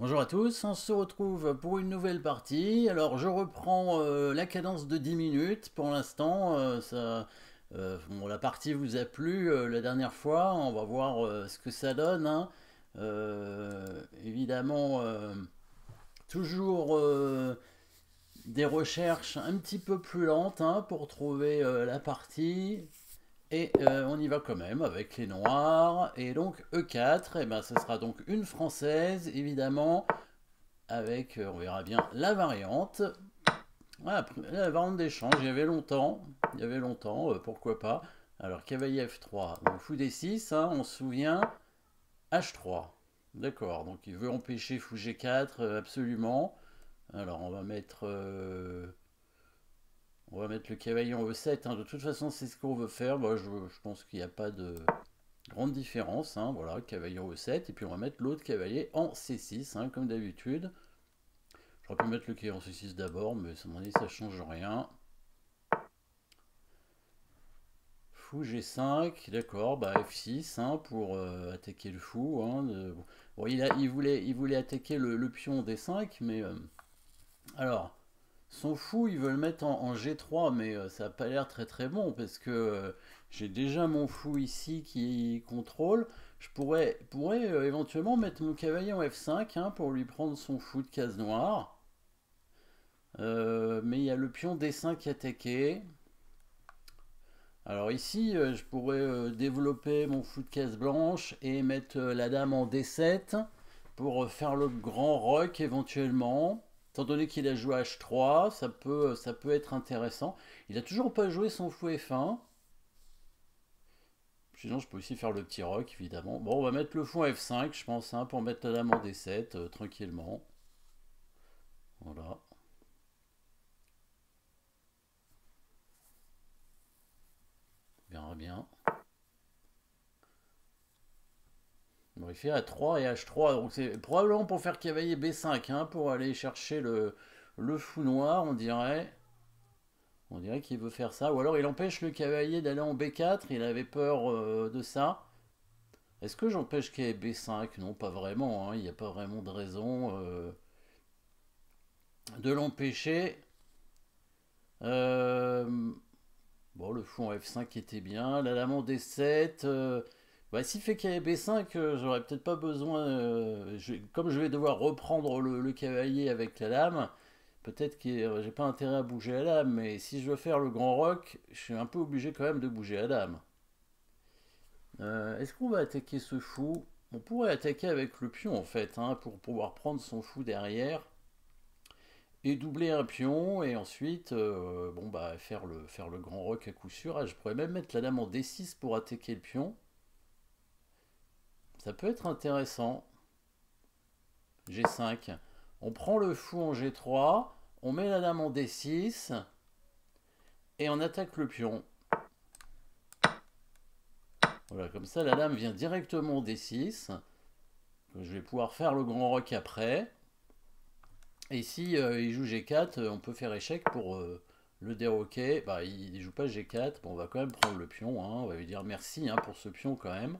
Bonjour à tous, on se retrouve pour une nouvelle partie. Alors je reprends la cadence de 10 minutes pour l'instant. Bon, la partie vous a plu la dernière fois, on va voir ce que ça donne, hein. Évidemment, toujours des recherches un petit peu plus lentes, hein, pour trouver la partie. Et on y va quand même avec les noirs. Et donc E4, et ben, ce sera donc une française, évidemment, avec, on verra bien, la variante. Voilà, la variante d'échange, il y avait longtemps, pourquoi pas. Alors, cavalier F3, donc fou D6, hein, on se souvient, H3. D'accord, donc il veut empêcher fou G4, absolument. Alors, on va mettre le cavalier en E7, hein. De toute façon, c'est ce qu'on veut faire. Moi, je pense qu'il n'y a pas de grande différence, hein. Voilà, cavalier en E7, et puis on va mettre l'autre cavalier en C6, hein, comme d'habitude. J'aurais pu mettre le cavalier en C6 d'abord, mais à mon avis, ça change rien. Fou G5, d'accord, bah F6, hein, pour attaquer le fou, hein, bon, il voulait attaquer le pion D5, mais alors, son fou, il veut le mettre en G3, mais ça n'a pas l'air très très bon, parce que j'ai déjà mon fou ici qui contrôle. Je pourrais éventuellement mettre mon cavalier en F5, hein, pour lui prendre son fou de case noire. Mais il y a le pion D5 attaqué. Alors ici, je pourrais développer mon fou de case blanche et mettre la dame en D7 pour faire le grand roc éventuellement. Étant donné qu'il a joué H3, ça peut être intéressant. Il a toujours pas joué son fou F1. Sinon, je peux aussi faire le petit roc, évidemment. Bon, on va mettre le fou en F5, je pense, hein, pour mettre la dame en D7, tranquillement. Voilà. On verra bien. Bon, il fait A3 et H3, donc c'est probablement pour faire cavalier B5, hein, pour aller chercher le fou noir, on dirait. On dirait qu'il veut faire ça. Ou alors il empêche le cavalier d'aller en B4, il avait peur de ça. Est-ce que j'empêche qu'il y ait B5? Non, pas vraiment, hein, il n'y a pas vraiment de raison de l'empêcher. Euh, Bon, le fou en F5 était bien. La dame en D7. Bah, s'il fait qu'il y ait B5, j'aurais peut-être pas besoin. Comme je vais devoir reprendre le cavalier avec la dame, peut-être que j'ai pas intérêt à bouger la dame. Mais si je veux faire le grand roc, je suis un peu obligé quand même de bouger la dame. Est-ce qu'on va attaquer ce fou? On pourrait attaquer avec le pion en fait, hein, pour pouvoir prendre son fou derrière et doubler un pion et ensuite bon bah faire le grand roc à coup sûr. Ah, je pourrais même mettre la dame en D6 pour attaquer le pion. Ça peut être intéressant. G5. On prend le fou en G3, on met la dame en D6 et on attaque le pion. Voilà, comme ça la dame vient directement en D6. Je vais pouvoir faire le grand roc après. Et si il joue G4, on peut faire échec pour le déroquer. Bah, il joue pas G4. Bon, on va quand même prendre le pion, hein. On va lui dire merci, hein, pour ce pion quand même.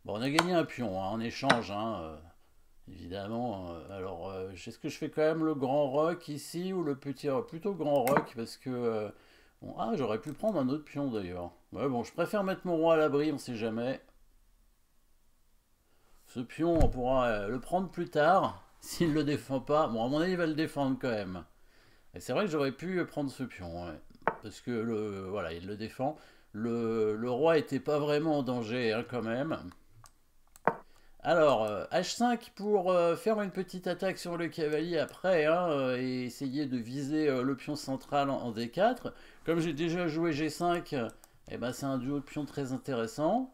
Bon, on a gagné un pion, hein, en échange, hein, évidemment. Alors, est-ce que je fais quand même le grand roc ici ou le petit roc? Plutôt grand roc parce que bon, ah, j'aurais pu prendre un autre pion d'ailleurs. Ouais, bon, je préfère mettre mon roi à l'abri, on sait jamais. Ce pion, on pourra le prendre plus tard s'il ne le défend pas. Bon, à mon avis, il va le défendre quand même. Et c'est vrai que j'aurais pu prendre ce pion, ouais. Parce que voilà, il le défend. Le roi était pas vraiment en danger, hein, quand même. Alors, H5 pour faire une petite attaque sur le cavalier après, hein, et essayer de viser le pion central en D4. Comme j'ai déjà joué G5, eh ben, c'est un duo de pions très intéressant.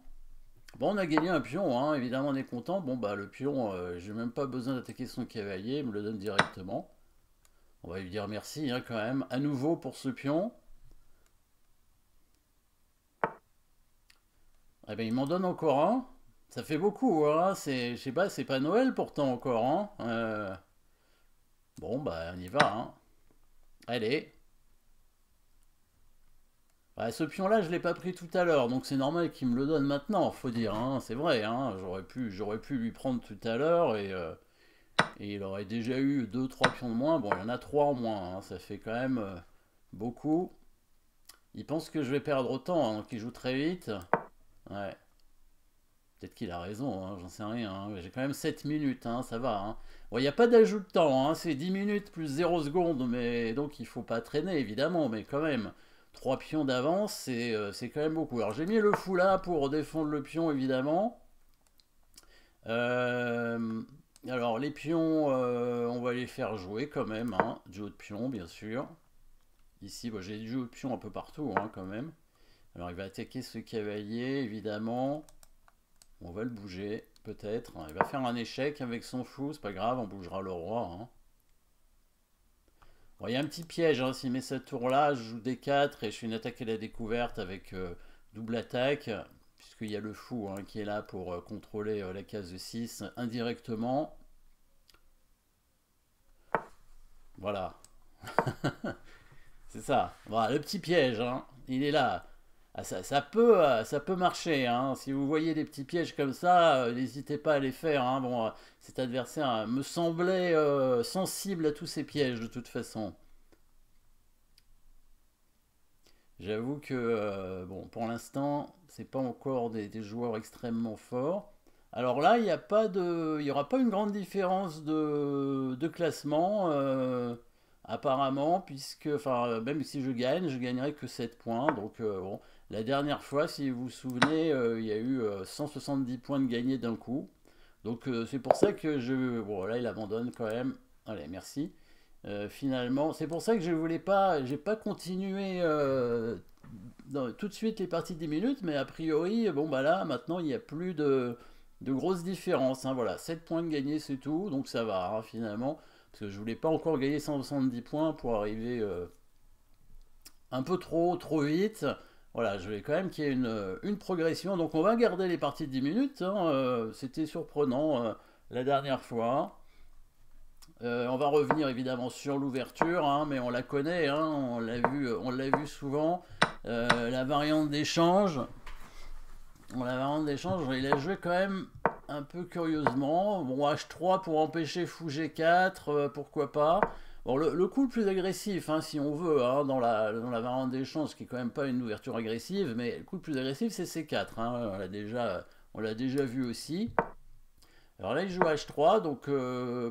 Bon, on a gagné un pion, hein, évidemment on est content. Bon, bah le pion, j'ai même pas besoin d'attaquer son cavalier, il me le donne directement. On va lui dire merci, hein, quand même, à nouveau pour ce pion. Eh ben, il m'en donne encore un. Ça fait beaucoup, hein. Je sais pas, c'est pas Noël pourtant encore, hein. Bon, bah, on y va, hein. Allez. Bah, ce pion-là, je l'ai pas pris tout à l'heure, donc c'est normal qu'il me le donne maintenant, faut dire, hein. C'est vrai, hein. J'aurais pu lui prendre tout à l'heure et Et il aurait déjà eu 2-3 pions de moins. Bon, il y en a 3 en moins, hein, ça fait quand même beaucoup. Il pense que je vais perdre autant, hein, donc il joue très vite. Ouais. Peut-être qu'il a raison, hein, j'en sais rien, hein. J'ai quand même 7 minutes, hein, ça va, hein. Bon, il n'y a pas d'ajout de temps, hein, c'est 10 minutes plus 0 secondes, mais donc il faut pas traîner, évidemment, mais quand même, 3 pions d'avance, c'est quand même beaucoup. Alors j'ai mis le fou là pour défendre le pion, évidemment. Euh, alors les pions, on va les faire jouer quand même, hein. Duo de pions, bien sûr. Ici, bon, j'ai du duo de pions un peu partout, hein, quand même. Alors il va attaquer ce cavalier, évidemment. On va le bouger, peut-être. Il va faire un échec avec son fou, c'est pas grave, on bougera le roi, hein. Bon, il y a un petit piège, hein. S'il met cette tour-là, je joue D4 et je fais une attaque à la découverte avec double attaque, puisqu'il y a le fou, hein, qui est là pour contrôler la case de 6 indirectement. Voilà. C'est ça. Voilà, le petit piège, hein. Il est là. Ah, ça peut marcher, hein. Si vous voyez des petits pièges comme ça, n'hésitez pas à les faire, hein. Bon, cet adversaire me semblait sensible à tous ces pièges de toute façon. J'avoue que bon, pour l'instant, c'est pas encore des joueurs extrêmement forts. Alors là, il y aura pas une grande différence de classement, apparemment, puisque, enfin, même si je gagnerai que 7 points. Donc, bon, la dernière fois, si vous vous souvenez, il y a eu 170 points de gagnés d'un coup. Donc, c'est pour ça que je. Bon, là, il abandonne quand même. Allez, merci. Finalement, c'est pour ça que je voulais pas, j'ai pas continué tout de suite les parties de 10 minutes, mais a priori, bon bah là, maintenant, il n'y a plus de grosses différences, hein, voilà, 7 points de gagné, c'est tout, donc ça va, hein, finalement, parce que je voulais pas encore gagner 170 points pour arriver un peu trop vite. Voilà, je voulais quand même qu'il y ait une progression, donc on va garder les parties de 10 minutes, hein, c'était surprenant la dernière fois. On va revenir évidemment sur l'ouverture, hein, mais on la connaît, hein, on l'a vu souvent. La variante d'échange, il a joué quand même un peu curieusement. Bon, H3 pour empêcher fou G4, pourquoi pas. Bon, le coup le plus agressif, hein, si on veut, hein, dans la variante d'échange, qui est quand même pas une ouverture agressive, mais le coup le plus agressif, c'est C4, hein, on l'a déjà vu aussi. Alors là, il joue H3, donc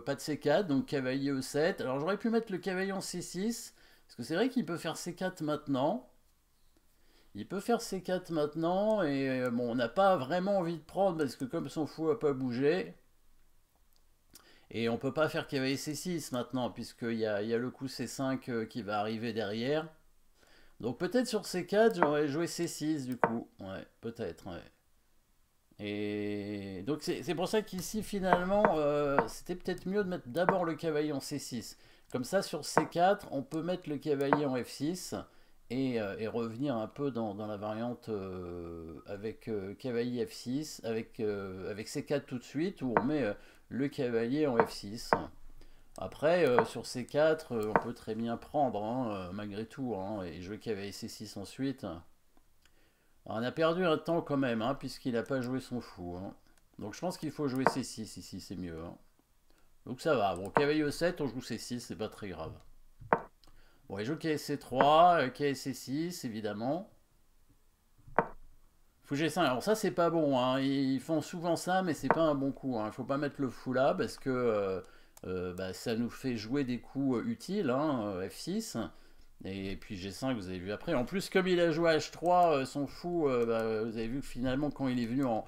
pas de C4, donc cavalier E7. Alors j'aurais pu mettre le cavalier en C6, parce que c'est vrai qu'il peut faire C4 maintenant. Il peut faire C4 maintenant, et bon, on n'a pas vraiment envie de prendre, parce que comme son fou n'a pas bougé, et on peut pas faire cavalier C6 maintenant, puisqu'il y a le coup C5 qui va arriver derrière. Donc peut-être sur C4, j'aurais joué C6 du coup. Ouais, peut-être, ouais. Et donc c'est pour ça qu'ici finalement c'était peut-être mieux de mettre d'abord le cavalier en C6. Comme ça sur C4 on peut mettre le cavalier en F6 et revenir un peu dans la variante avec cavalier F6 avec C4 tout de suite où on met le cavalier en F6. Après sur C4 on peut très bien prendre, hein, malgré tout, hein, et jouer cavalier C6 ensuite. Alors, on a perdu un temps quand même, hein, puisqu'il n'a pas joué son fou, hein. Donc je pense qu'il faut jouer C6 ici, c'est mieux, hein. Donc ça va. Bon, cavalier E7, on joue C6, c'est pas très grave. Bon, il joue KSC3, KSC6, évidemment. Fou G5, alors ça c'est pas bon, hein. Ils font souvent ça, mais c'est pas un bon coup, hein. Il faut pas mettre le fou là, parce que bah, ça nous fait jouer des coups utiles, hein, F6. Et puis G5, vous avez vu après. En plus, comme il a joué H3, son fou, bah, vous avez vu que finalement, quand il est venu en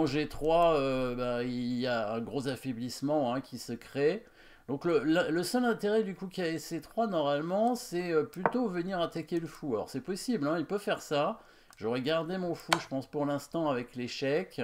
G3, bah, il y a un gros affaiblissement, hein, qui se crée. Donc le seul intérêt du coup qu'a SC3, normalement, c'est plutôt venir attaquer le fou. Alors c'est possible, hein, il peut faire ça. J'aurais gardé mon fou, je pense, pour l'instant, avec l'échec.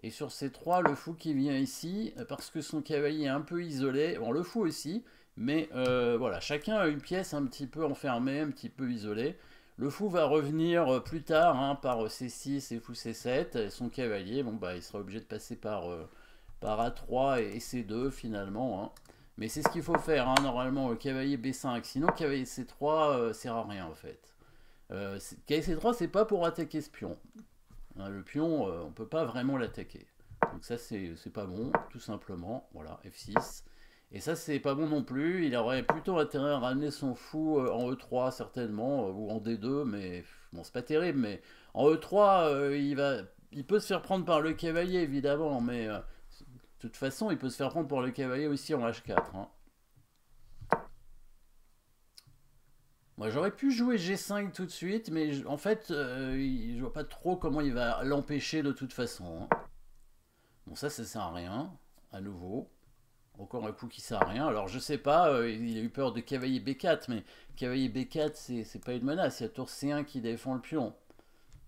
Et sur C3, le fou qui vient ici, parce que son cavalier est un peu isolé. Bon, le fou aussi, mais voilà, chacun a une pièce un petit peu enfermée, un petit peu isolée. Le fou va revenir plus tard, hein, par C6 et fou C7. Et son cavalier, bon, bah, il sera obligé de passer par A3 et C2 finalement, hein. Mais c'est ce qu'il faut faire, hein, normalement, cavalier B5. Sinon, cavalier C3 sert à rien en fait. Cavalier C3, c'est pas pour attaquer ce pion, hein. Le pion, on peut pas vraiment l'attaquer. Donc ça, c'est pas bon, tout simplement. Voilà, F6. Et ça, c'est pas bon non plus. Il aurait plutôt intérêt à ramener son fou en E3, certainement, ou en D2, mais bon, c'est pas terrible. Mais en E3, il peut se faire prendre par le cavalier, évidemment, mais de toute façon, il peut se faire prendre par le cavalier aussi en H4. Hein. Moi, j'aurais pu jouer G5 tout de suite, mais en fait, je vois pas trop comment il va l'empêcher de toute façon. Hein. Bon, ça sert à rien, à nouveau. Encore un coup qui sert à rien. Alors, je sais pas, il a eu peur de cavalier B4, mais cavalier B4, c'est pas une menace. Il y a tour C1 qui défend le pion.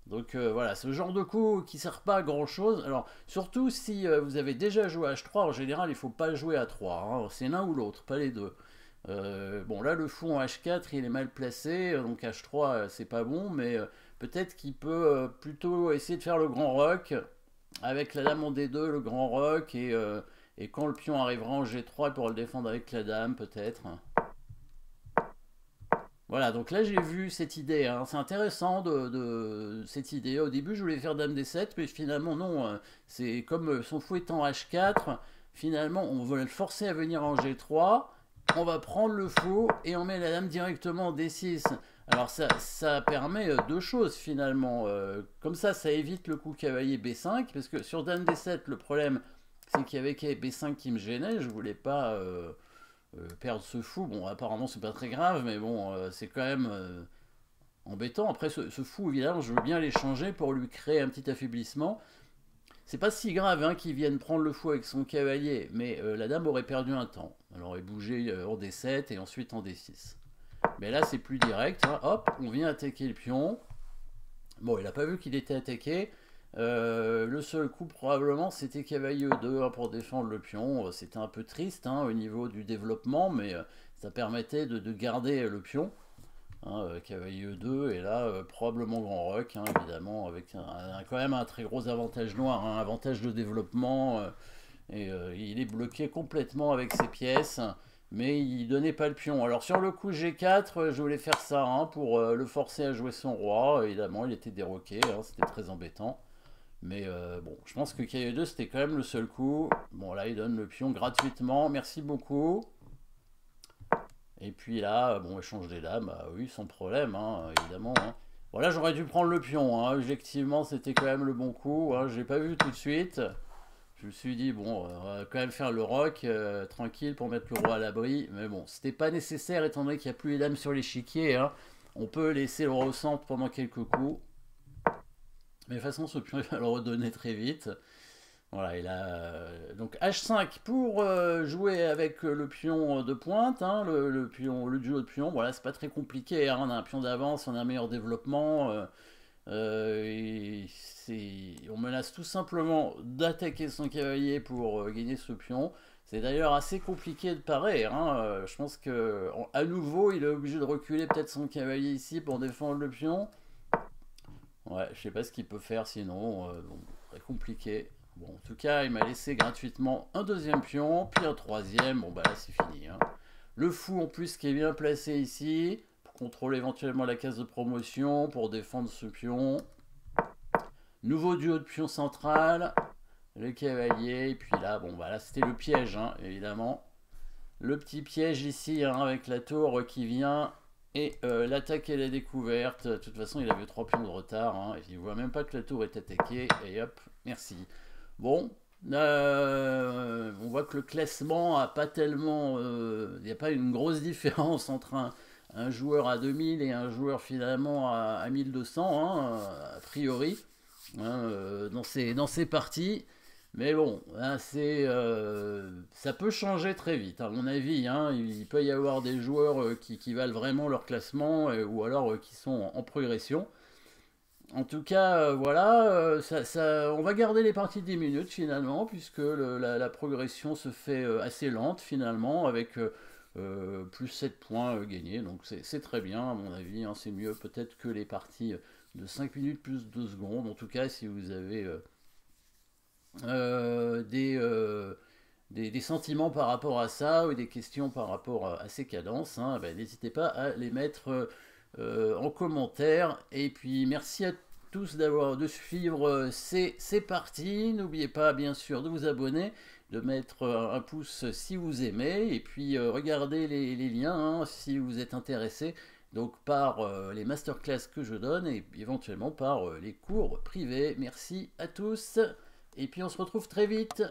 Donc voilà, ce genre de coup qui sert pas à grand chose. Alors, surtout si vous avez déjà joué à H3, en général, il faut pas jouer à 3. Hein. C'est l'un ou l'autre, pas les deux. Bon, là, le fou en H4, il est mal placé, donc H3, c'est pas bon, mais peut-être qu'il peut plutôt essayer de faire le grand roc avec la dame en D2, le grand roc, et quand le pion arrivera en G3, il pourra le défendre avec la dame, peut-être. Voilà, donc là j'ai vu cette idée, hein. C'est intéressant cette idée. Au début je voulais faire dame D7, mais finalement non, c'est comme son fou est en H4, finalement on veut le forcer à venir en G3, on va prendre le fou et on met la dame directement en D6. Alors ça permet deux choses finalement, comme ça évite le coup cavalier B5, parce que sur dame D7 le problème c'est qu'il y avait B5 qui me gênait, je voulais pas... perdre ce fou, bon apparemment c'est pas très grave, mais bon c'est quand même embêtant. Après ce fou évidemment je veux bien l'échanger pour lui créer un petit affaiblissement. C'est pas si grave hein, qu'il vienne prendre le fou avec son cavalier, mais la dame aurait perdu un temps. Elle aurait bougé en D7 et ensuite en D6. Mais là c'est plus direct, hein. Hop, on vient attaquer le pion. Bon, il a pas vu qu'il était attaqué. Le seul coup probablement c'était cavalier E2 hein, pour défendre le pion. C'était un peu triste hein, au niveau du développement, mais ça permettait de garder le pion. Hein, cavalier E2 et là probablement grand roc hein, évidemment avec quand même un très gros avantage noir, un avantage de développement et il est bloqué complètement avec ses pièces. Mais il donnait pas le pion. Alors sur le coup G4, je voulais faire ça hein, pour le forcer à jouer son roi. Évidemment, il était déroqué, hein, c'était très embêtant. Mais bon, je pense que KE2 c'était quand même le seul coup. Bon là il donne le pion gratuitement, merci beaucoup. Et puis là, bon échange des dames, bah oui sans problème, hein, évidemment. Hein. Voilà j'aurais dû prendre le pion, hein. Objectivement c'était quand même le bon coup. Hein. Je l'ai pas vu tout de suite. Je me suis dit bon, on va quand même faire le roc tranquille pour mettre le roi à l'abri. Mais bon, c'était pas nécessaire étant donné qu'il n'y a plus les dames sur l'échiquier. Hein. On peut laisser le roi au centre pendant quelques coups. Mais de toute façon, ce pion, il va le redonner très vite. Voilà, il a donc H5 pour jouer avec le pion de pointe, hein, le duo de pion. Voilà, c'est pas très compliqué. Hein, on a un pion d'avance, on a un meilleur développement. On menace tout simplement d'attaquer son cavalier pour gagner ce pion. C'est d'ailleurs assez compliqué de parer. Hein. Je pense que à nouveau, il est obligé de reculer peut-être son cavalier ici pour défendre le pion. Ouais, je sais pas ce qu'il peut faire sinon. Bon, très compliqué. Bon, en tout cas, il m'a laissé gratuitement un deuxième pion, puis un troisième. Bon, bah là, c'est fini. Hein. Le fou, en plus, qui est bien placé ici, pour contrôler éventuellement la case de promotion, pour défendre ce pion. Nouveau duo de pion central, le cavalier, et puis là, bon, bah là, c'était le piège, hein, évidemment. Le petit piège ici, hein, avec la tour qui vient... Et l'attaque et la découverte, de toute façon il avait 3 pions de retard, hein, et il voit même pas que la tour est attaquée, et hop, merci. Bon, on voit que le classement a pas tellement, il n'y a pas une grosse différence entre un joueur à 2000 et un joueur finalement à 1200, hein, a priori, hein, dans ces parties. Mais bon, hein, ça peut changer très vite, à mon avis. Hein. Il peut y avoir des joueurs qui valent vraiment leur classement ou alors qui sont en progression. En tout cas, voilà, on va garder les parties de 10 minutes finalement, puisque la progression se fait assez lente finalement, avec plus 7 points gagnés. Donc c'est très bien, à mon avis. Hein. C'est mieux peut-être que les parties de 5 minutes plus 2 secondes. En tout cas, si vous avez... des sentiments par rapport à ça ou des questions par rapport à ces cadences, hein, ben, n'hésitez pas à les mettre en commentaire. Et puis merci à tous de suivre. C'est parti. N'oubliez pas, bien sûr, de vous abonner, de mettre un pouce si vous aimez, et puis regardez les liens hein, si vous êtes intéressé. Donc par les masterclass que je donne et éventuellement par les cours privés. Merci à tous et puis on se retrouve très vite.